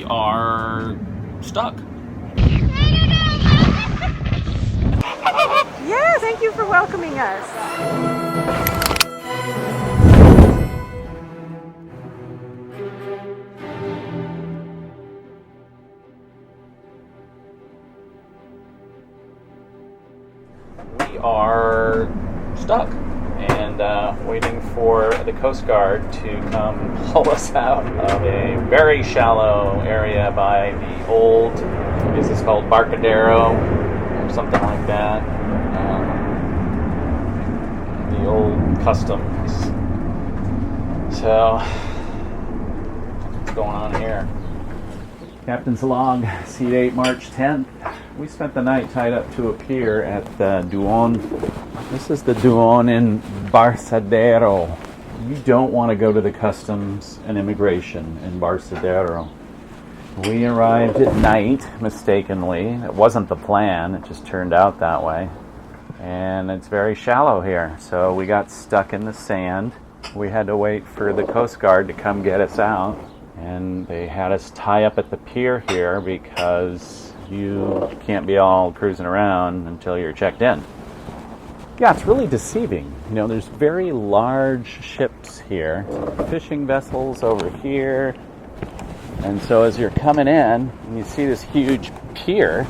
are stuck. Yeah, thank you for welcoming us. We are stuck and waiting for the Coast Guard to come pull us out of a very shallow area by the old, is this called Barcadera or something like that? The old customs. So, what's going on here? Captain's log, sea date March 10th. We spent the night tied up to a pier at the Duon. This is the Duon in Barcadera. You don't want to go to the customs and immigration in Barcadera. We arrived at night, mistakenly. It wasn't the plan, it just turned out that way. And it's very shallow here, so we got stuck in the sand. We had to wait for the Coast Guard to come get us out. And they had us tie up at the pier here because you can't be all cruising around until you're checked in. Yeah, it's really deceiving. You know, there's very large ships here, fishing vessels over here. And so as you're coming in and you see this huge pier,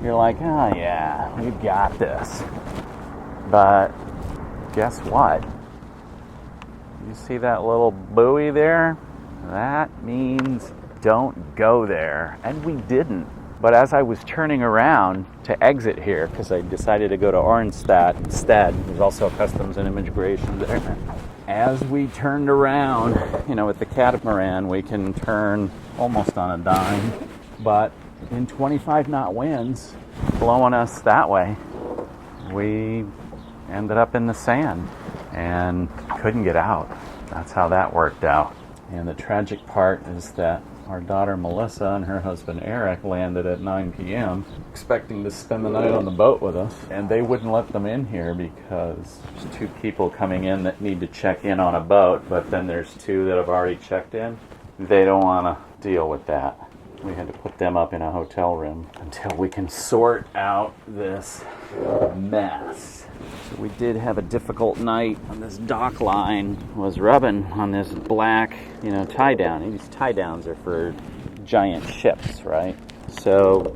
you're like, oh yeah, we've got this. But guess what? You see that little buoy there? That means don't go there. And we didn't. But as I was turning around to exit here, because I decided to go to Oranstad instead, there's also customs and immigration there. As we turned around, you know, with the Catamaran, we can turn almost on a dime. But in 25 knot winds, blowing us that way, we ended up in the sand and couldn't get out. That's how that worked out. And the tragic part is that our daughter Melissa and her husband Eric landed at 9 p.m. expecting to spend the night on the boat with us. And they wouldn't let them in here because there's 2 people coming in that need to check in on a boat, but then there's 2 that have already checked in. They don't want to deal with that. We had to put them up in a hotel room until we can sort out this mess. So we did have a difficult night on this dock line. Was rubbing on this black, tie down. And these tie downs are for giant ships, right? So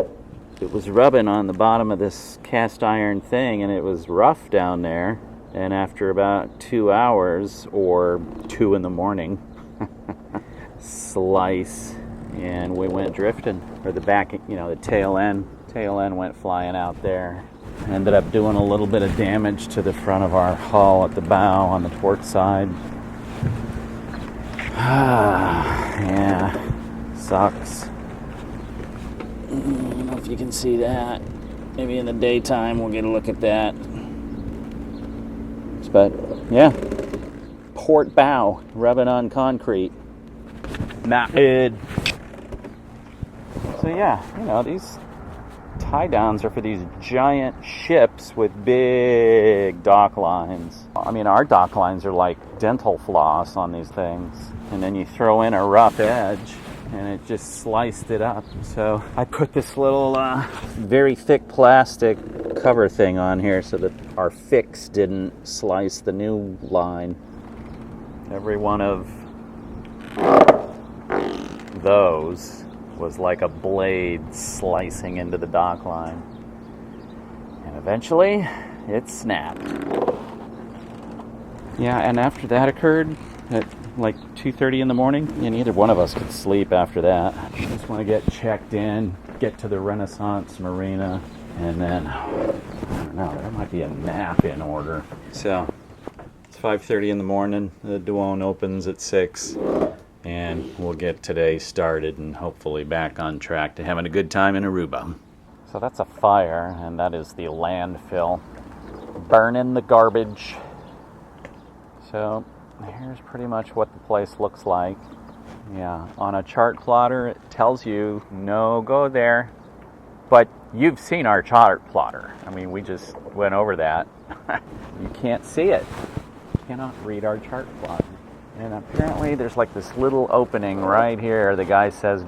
it was rubbing on the bottom of this cast iron thing, and it was rough down there. And after about 2 hours, or 2 in the morning, slice, and we went drifting. Or the back, the tail end went flying out there. Ended up doing a little bit of damage to the front of our hull at the bow on the port side. Yeah, sucks. I don't know if you can see that. Maybe in the daytime we'll get a look at that. But yeah, port bow rubbing on concrete. Not good. So yeah, these tie downs are for these giant ships with big dock lines. I mean, our dock lines are like dental floss on these things. And then you throw in a rough edge and it just sliced it up. So I put this little very thick plastic cover thing on here so that our fix didn't slice the new line. Every one of those was like a blade slicing into the dock line. And eventually, it snapped. Yeah, and after that occurred, at like 2:30 in the morning, and neither one of us could sleep after that. We just want to get checked in, get to the Renaissance Marina, and then, I don't know, there might be a nap in order. So, it's 5:30 in the morning, the Duon opens at 6. And we'll get today started and hopefully back on track to having a good time in Aruba. So that's a fire, and that is the landfill. Burning the garbage. So here's pretty much what the place looks like. Yeah, on a chart plotter, it tells you, no, go there. But you've seen our chart plotter. I mean, we just went over that. You can't see it. You cannot read our chart plotter. And apparently there's like this little opening right here. The guy says,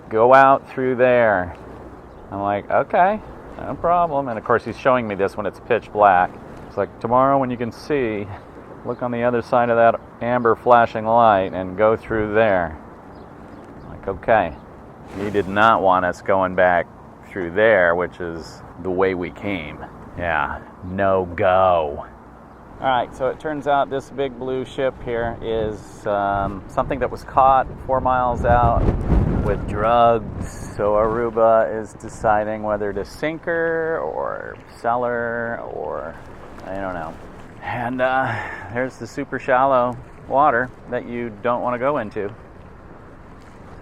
go out through there. I'm like, okay, no problem. And of course he's showing me this when it's pitch black. It's like, tomorrow when you can see, look on the other side of that amber flashing light and go through there. I'm like, okay. He did not want us going back through there, which is the way we came. Yeah, no go. All right, so it turns out this big blue ship here is something that was caught 4 miles out with drugs. So Aruba is deciding whether to sink her or sell her, or I don't know. And there's the super shallow water that you don't want to go into.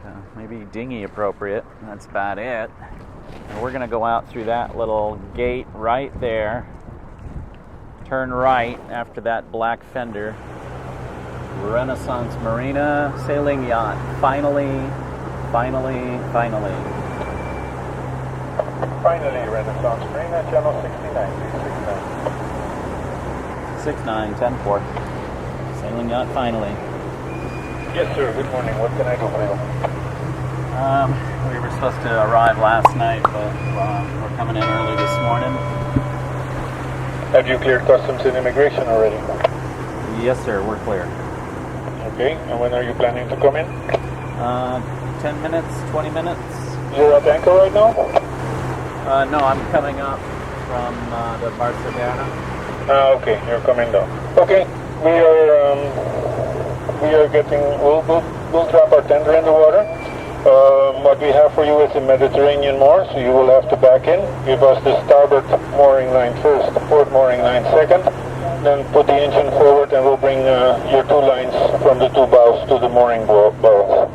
So maybe dinghy appropriate. That's about it. And we're going to go out through that little gate right there. Turn right after that black fender. Renaissance Marina sailing yacht. Finally. Finally, Renaissance Marina, channel 69, 69, 10-4. Sailing yacht, finally. Yes, sir. Good morning. What can I do for you? We were supposed to arrive last night, but we're coming in early this morning. Have you cleared customs and immigration already? Yes, sir. We're clear. Okay. And when are you planning to come in? 10 minutes, 20 minutes. You're at anchor right now? No, I'm coming up from the Barcadera. Okay. You're coming down. Okay. We'll drop our tender in the water. What we have for you is the Mediterranean moor, so you will have to back in. Give us the starboard mooring line first, the port mooring line second. Then put the engine forward and we'll bring your 2 lines from the 2 bows to the mooring bows.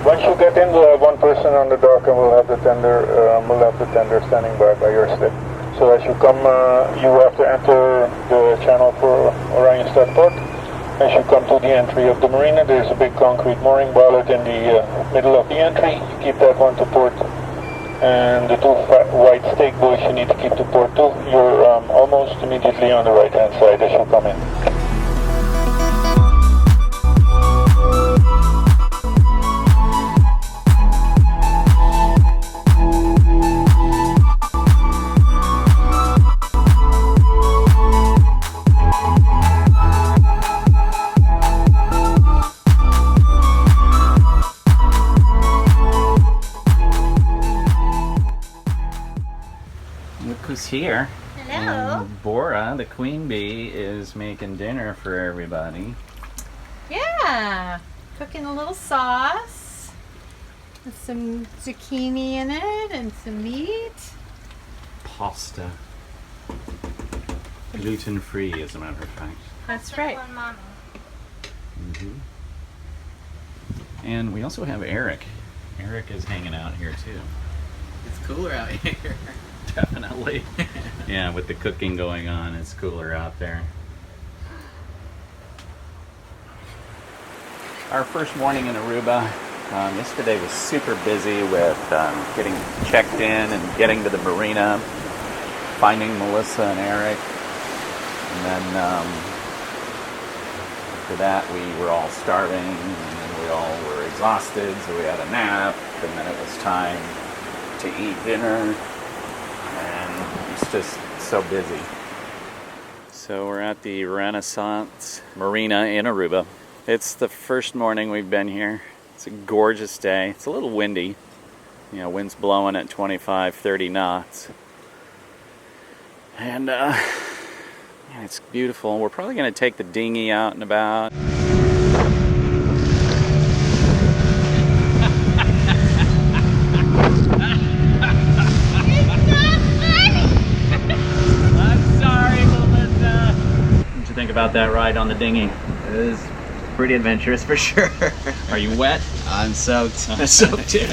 Once you get in, we'll have 1 person on the dock and we'll have the tender standing by your step. So as you come, you have to enter the channel for Orionstad Port. As you come to the entry of the marina, there's a big concrete mooring bollard in the middle of the entry. You keep that one to port. And the 2 white stake buoys you need to keep to port too. You're almost immediately on the right hand side as you come in. Who's here? Hello. And Bora, the queen bee, is making dinner for everybody. Yeah. Cooking a little sauce with some zucchini in it and some meat. Pasta. Gluten-free, as a matter of fact. That's right. And we also have Eric. Eric is hanging out here too. It's cooler out here. Definitely. Yeah, with the cooking going on, it's cooler out there. Our first morning in Aruba. Yesterday was super busy with getting checked in and getting to the marina, finding Melissa and Eric. And then after that, we were all starving and we all were exhausted, so we had a nap. And then it was time to eat dinner. And it's just so busy. So we're at the Renaissance Marina in Aruba. It's the first morning we've been here. It's a gorgeous day. It's a little windy. You know, wind's blowing at 25, 30 knots. And yeah, it's beautiful. We're probably going to take the dinghy out and about. Think about that ride on the dinghy. It is pretty adventurous for sure. Are you wet? I'm soaked. I'm soaked too.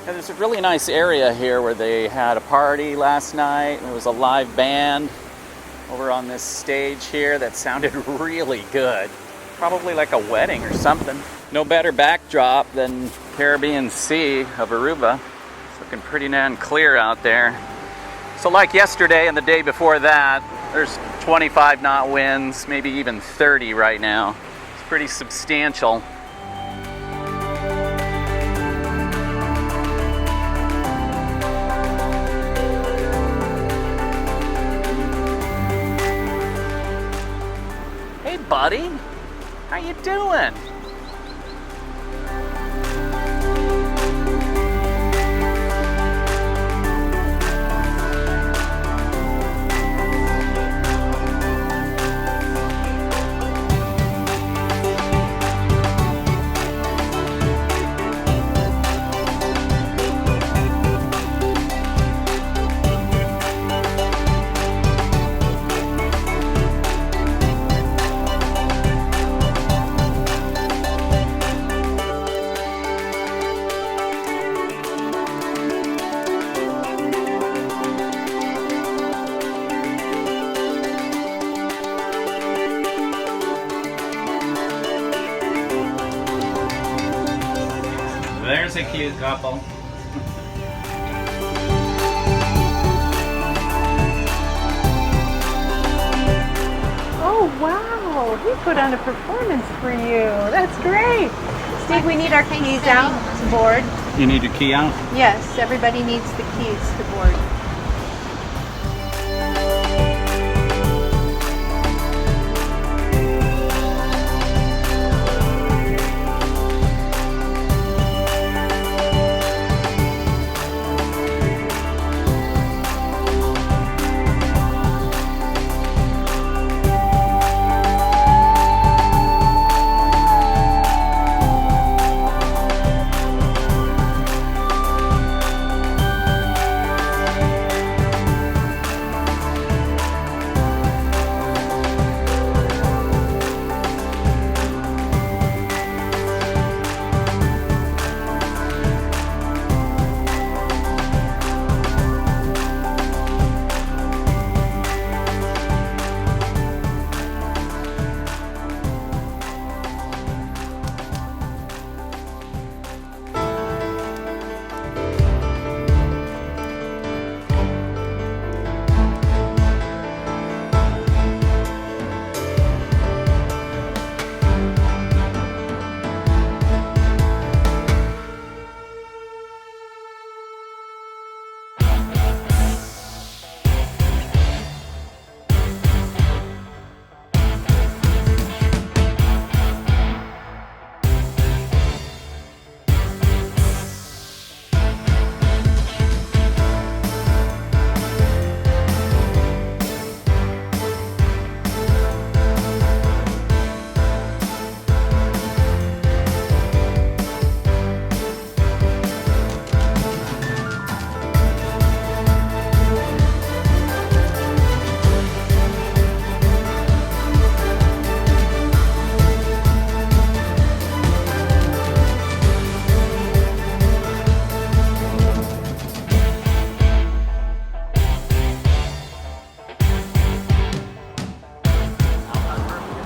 There's a really nice area here where they had a party last night. There was a live band over on this stage here that sounded really good. Probably like a wedding or something. No better backdrop than Caribbean Sea of Aruba. It's looking pretty damn clear out there. So like yesterday and the day before that, there's 25 knot winds, maybe even 30 right now. It's pretty substantial. Hey buddy, how you doing? There's a cute couple. Oh, wow. He put on a performance for you. That's great. Steve, we need our keys out to board. You need your key out? Yes, everybody needs the keys to board.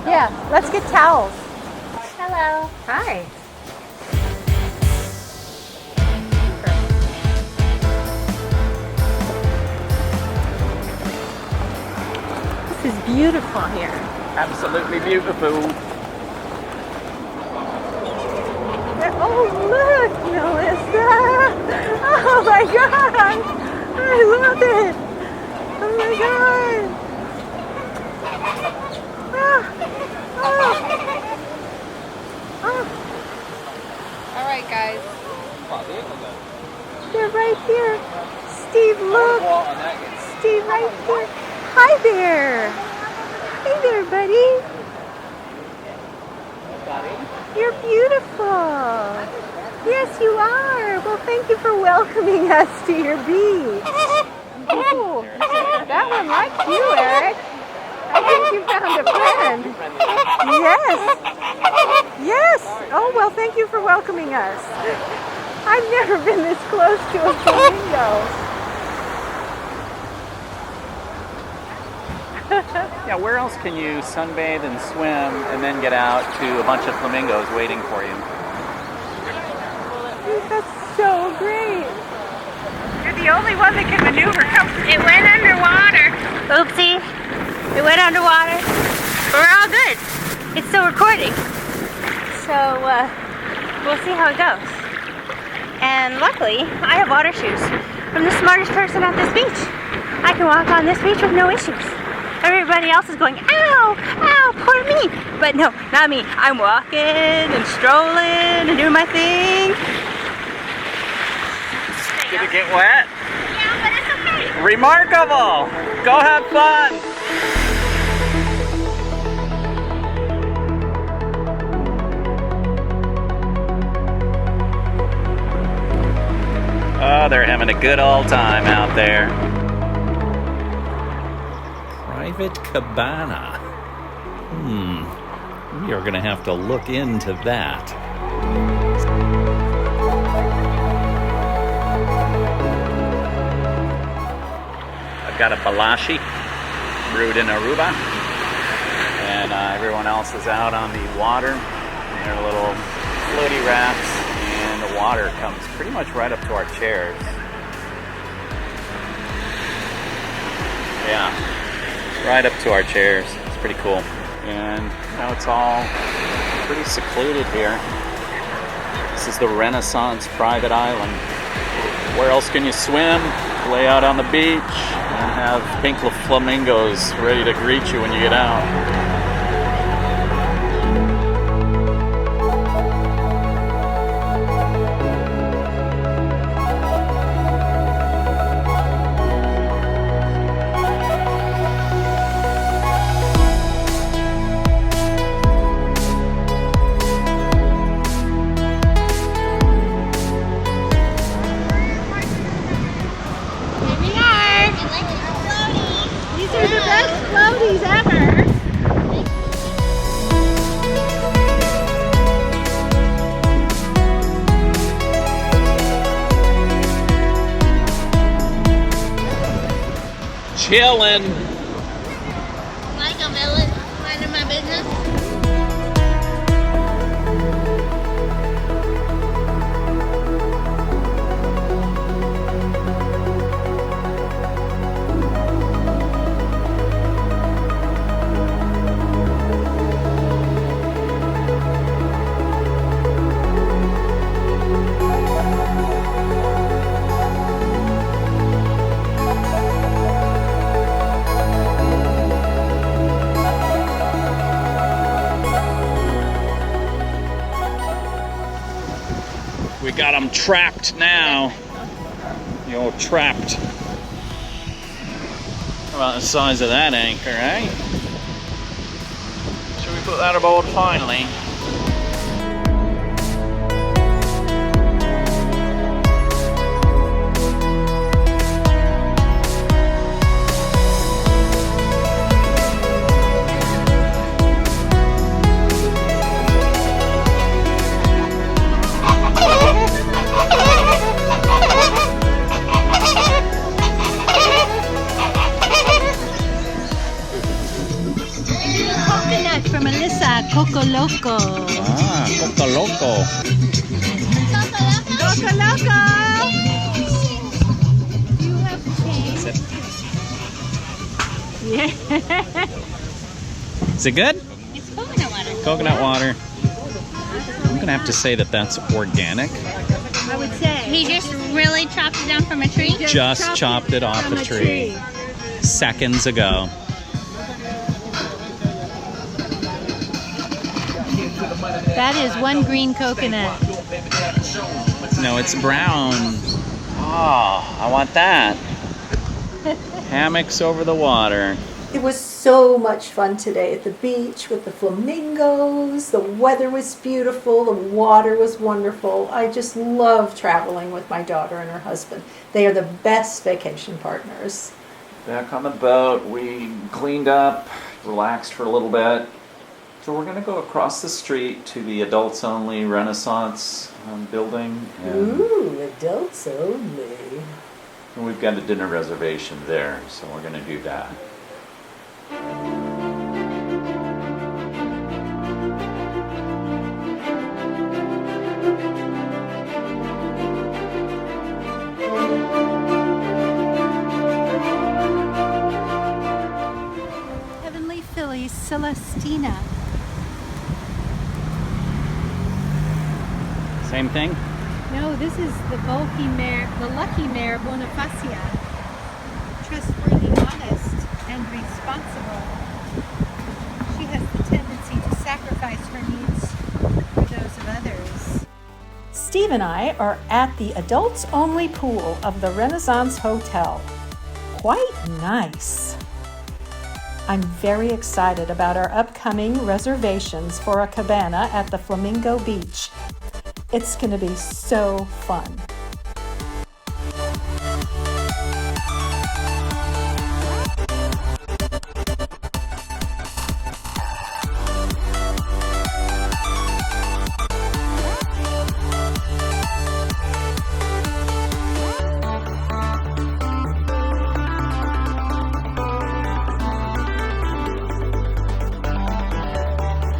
Yeah, let's get towels. Hello. Hi. This is beautiful here. Absolutely beautiful. Oh, look, Melissa. Oh my God. I love it. Oh my God. All right, guys. They're right here. Steve, look. Steve, right here. Hi there. Hey there, buddy. You're beautiful. Yes, you are. Well, thank you for welcoming us to your beach. Oh, that one likes you, Eric. I think you found a friend. Yes. Yes. Oh, well, thank you for welcoming us. I've never been this close to a flamingo. Yeah, where else can you sunbathe and swim and then get out to a bunch of flamingos waiting for you? That's so great. You're the only one that can maneuver. It went underwater. Oopsie. It went underwater. But we're all good. It's still recording. So we'll see how it goes. And luckily, I have water shoes from the smartest person at this beach. I can walk on this beach with no issues. Everybody else is going, ow, ow, poor me. But no, not me. I'm walking and strolling and doing my thing. Did it get wet? Yeah, but it's okay. Remarkable! Go have fun! Oh, they're having a good old time out there. Private cabana. We are going to have to look into that. I've got a balashi brewed in Aruba, and everyone else is out on the water in their little floaty rafts, and the water comes pretty much right up to our chairs. Yeah, right up to our chairs. It's pretty cool. And now it's all pretty secluded here. This is the Renaissance private island. Where else can you swim? Lay out on the beach and have pink flamingos ready to greet you when you get out. Chillin'. Like a villain, minding my business. We got them trapped now. You're trapped. How about the size of that anchor, eh? Should we put that aboard finally? From Alyssa, Coco Loco. Ah, Coco Loco. Coco Loco! You have changed. Yeah. Is it good? It's coconut water. Coconut water. I'm gonna have to say that that's organic. I would say. He just really chopped it down from a tree? Just chopped it off from a tree. Seconds ago. That is one green coconut. No, it's brown. Oh, I want that. Hammocks over the water. It was so much fun today at the beach with the flamingos. The weather was beautiful. The water was wonderful. I just love traveling with my daughter and her husband. They are the best vacation partners. Back on the boat, we cleaned up, relaxed for a little bit. So we're going to go across the street to the adults-only Renaissance building. And Ooh, adults only. we've got a dinner reservation there, so we're going to do that. Faustina. Same thing? No, this is the bulky mare, the lucky mare Bonifacia. Trustworthy, honest, and responsible. She has the tendency to sacrifice her needs for those of others. Steve and I are at the adults-only pool of the Renaissance Hotel. Quite nice. I'm very excited about our upcoming reservations for a cabana at the Flamingo Beach. It's going to be so fun.